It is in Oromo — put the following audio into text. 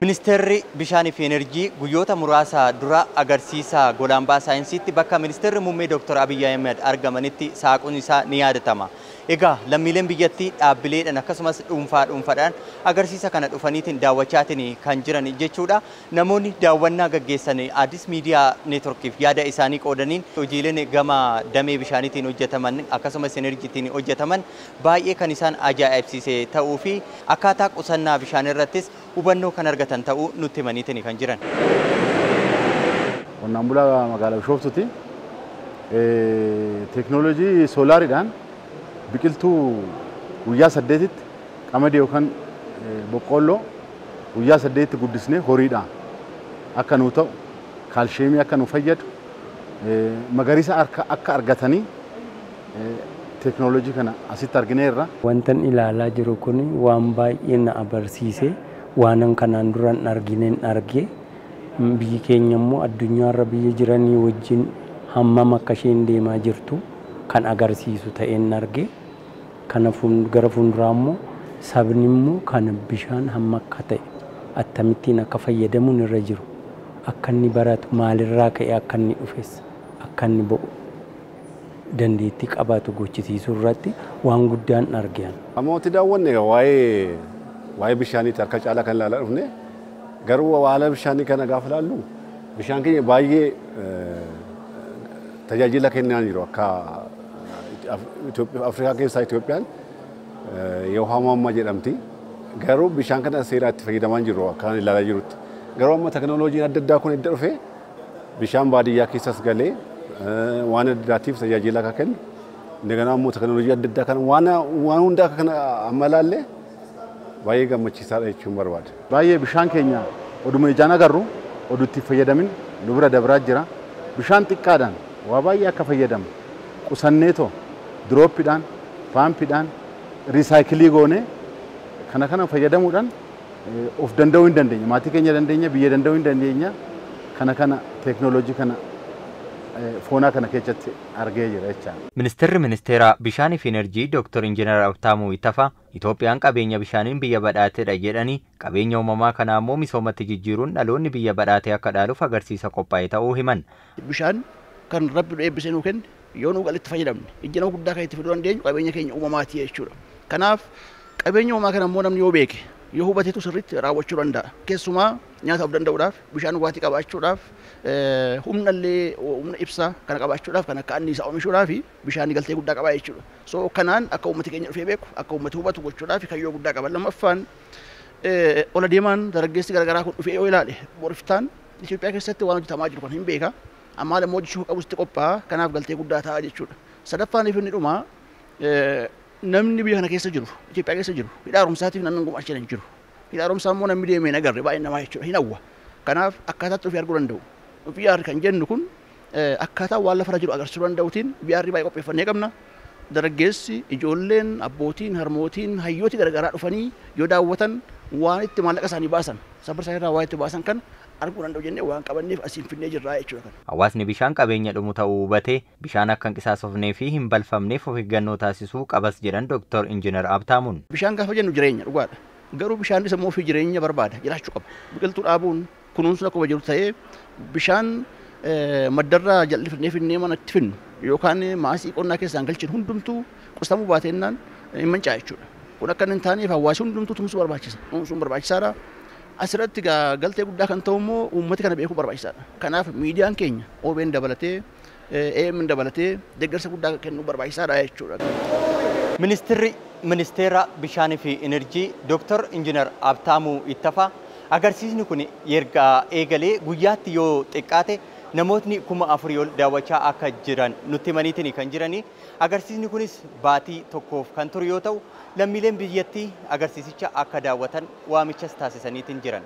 Ministeerri Bishaanii fi Enerjii guyyoota muraasa dura agarsiisa godaanbaa saayinsiitti bakka Ministeerri Muummee Dr. Abiyyi Ahmed argamanitti saaquun isaa ni yaadatama. Egaa lammiileen biyyattii dhaabbileedhaan akkasumas dhuunfaadhaan agarsiisa kana dhufaniitiin daawwachaatiin kan jiran jechuudha. Namoonni daawwannaa gaggeessan Addis Miidiyaa Neetworkiif yaada isaanii qoodaniin hojiileen gama damee bishaaniitiin hojjetaman akkasumas enerjiitiin hojjetaman baay'ee kan isaan ajaa'ibsiise ta'uu fi akkaataa qusannaa bishaan irrattis hubannoo kan argatan ta'uu nutti himaniitiin kan jiran. Qonnaan bulaa magaalaa Bishooftuuti. Teekinooloojii soolaariidhaan biqiltuu guyyaa 8tti qamadii yookaan boqqolloo guyyaa 8tti guddisnee horiidhaan akka nuu ta'u kaalsheemii akka nu fayyadu magariisa akka argatanii teekinooloojii kana asitti argineerra. Wantan ilaalaa jiru kun waan baay'ee na agarsiise waanan kanaan duran argineen arge biyyi keenya immoo addunyaarra biyya jiranii wajjin hammam akka isheen deemaa jirtu kan agarsiisu ta'een arge. Kana gara fuulduraa immoo sabni immoo kan bishaan hamma akka ta'e akkamittiin akka fayyadamuun irra jiru akka inni baratu maalirraa ka'e akka inni dhufes akka inni ba'u dandeettii qabaatu gochisiisuu irratti waan guddaan argean. Namooti daawwanne waa'ee bishaaniitti harka caalaa kan ilaalaa dhufne garuu haala bishaanii kana gaafa ilaallu bishaan keenya baay'ee tajaajila kennaa jiru akka Afrikaa keessaa Itoophiyaan yoo haamamma jedhamti garuu bishaan kana seeraatti fayyadamaa jiru akka ilaalaa jirutti garuu amma teekinooloojiin adda addaa kun edda dhufe bishaan baadiyyaa keessas galee waan adda addaatiif tajaajila akka kennu indagana ammoo teekinooloojii adda addaa kana waan hunda akka kana amma ilaalle baay'ee gammachiisaadha jechuun barbaada. Baay'ee bishaan keenya oduma ijaan agarru oduutti fayyadamin nu bira dabraa jira. Bishaan xiqqaadhaan waa baay'ee akka fayyadamu qusanneetoo dirooppiidhaan paampiidhaan riisaayikilii goone kana fayyadamuudhaan of danda'uu hin dandeenya maatii keenya dandeenya biyya danda'uu hin dandeenya kana teekinooloojii kana foonaa kana keessatti argee jira jecha. Ministeera Bishaanii fi Enerjii Dr. Injiinar Abtaamuu Ittafaa Itoophiyaan qabeenya bishaaniin biyya badhaateedha jedhanii qabeenya uumamaa kana immoo misoomatti jijjiiruun dhaloonni biyya badhaatee akka dhaaluuf agarsiisa qophaa'e ta'uu himan. Bishaan kan rabbi eebbisee nuu kenne yoo nu galitti fayyadamne ijjana guddaa kan itti fiduu dandeenyu qabeenya keenya uumamaati jechuudha. Kanaaf qabeenya uumamaa kana immoo namni yoo beeke yoo hubateetu sirriitti raawwachuu danda'a. Keessumaa nyaata of danda'uudhaaf bishaan dhugaatii qabaachuudhaaf humna ibsaa kana qabaachuudhaaf kan akka anniisaa oomishuudhaaf bishaan galtee guddaa qabaa jechuudha. So kanaan akka uummati keenya dhufee beeku akka uummati hubatu gochuudhaaf kayyoo guddaa qaba. Lammaffaan ola deemaan dargaggeessi garaagaraa kun dhufee yoo ilaale boriftaan Itoophiyaa keessatti waan hojjetamaa jiru kan hin beeka. Amma immoo hojjechuu qabutti qophaa'a kanaaf galtee guddaa ta'a jechuudha. Sadaffaan ifni dhumaa namni biyya kana keessa jiru Itoophiyaa keessa jiru hidha haaromsaatiif namni gumaachee hin jiru. Hidha haaromsaa immoo namni deemee nagarre baay'ee namaa jechuudha hin hawwa. Kanaaf akkaataatti ofii arguu danda'u. Biyyaarri kan jennu kun akkaataa waan lafarra jiru agarsiisuu danda'uutiin biyyaarri baay'ee qopheeffannee qabna. Dargaggeessi ijoolleen abbootiin harmootiin hayyooti garaagaraa dhufanii yoo daawwatan waan itti maallaqa isaanii baasan saffisa isaanii irraa waan itti baasan kan arguu danda'u jennee waan qabanneef asiin finnee jirraa jechuudha. Hawaasni bishaan qabeenya dhumu ta'uu hubatee bishaan akka hin qisaasofnee fi hin balfamneef of eeggannoo taasisuu qabas jedhan Dr. Injiinar Abtaamuun. Bishaan gaafa jennu jireenya dhugaadha. Garuu bishaan isa immoo ofii jireenya barbaada jiraachuu qaba. Biqiltuu dhaabuun kunuunsuun akkuma jiru ta'ee bishaan maddarraa jal'ifnee finnee manatti finnu yookaan maasii qonnaa keessaan galchin hundumtuu qustamuu baateennaan hin mancaa jechuudha. Kun akka hin taaneef hawaasi hundumtuu tumsuu barbaachisa. Tumsuun barbaachisaadha. Asirratti galtee guddaa kan ta'u immoo uummati kana beekuu barbaachisaadha. Kanaaf miidiyaan keenya OBN dabalatee AM dabalatee deeggarsa guddaa kennuu barbaachisaadha jechuudha. Ministeera Bishaanii fi Enerjii Dr. Injiinar Abtaamuu Ittafaa agarsiisni kun erga eegalee guyyaatti yoo xiqqaate namootni 4,000 ol daawwachaa akka jiran nutti himaniitiin kan jiranii agarsiisni kunis baatii tokkoof kan turu yoo ta'u lammiileen biyyattii agarsiisicha akka daawwatan waamichas taasisaniitiin jiran.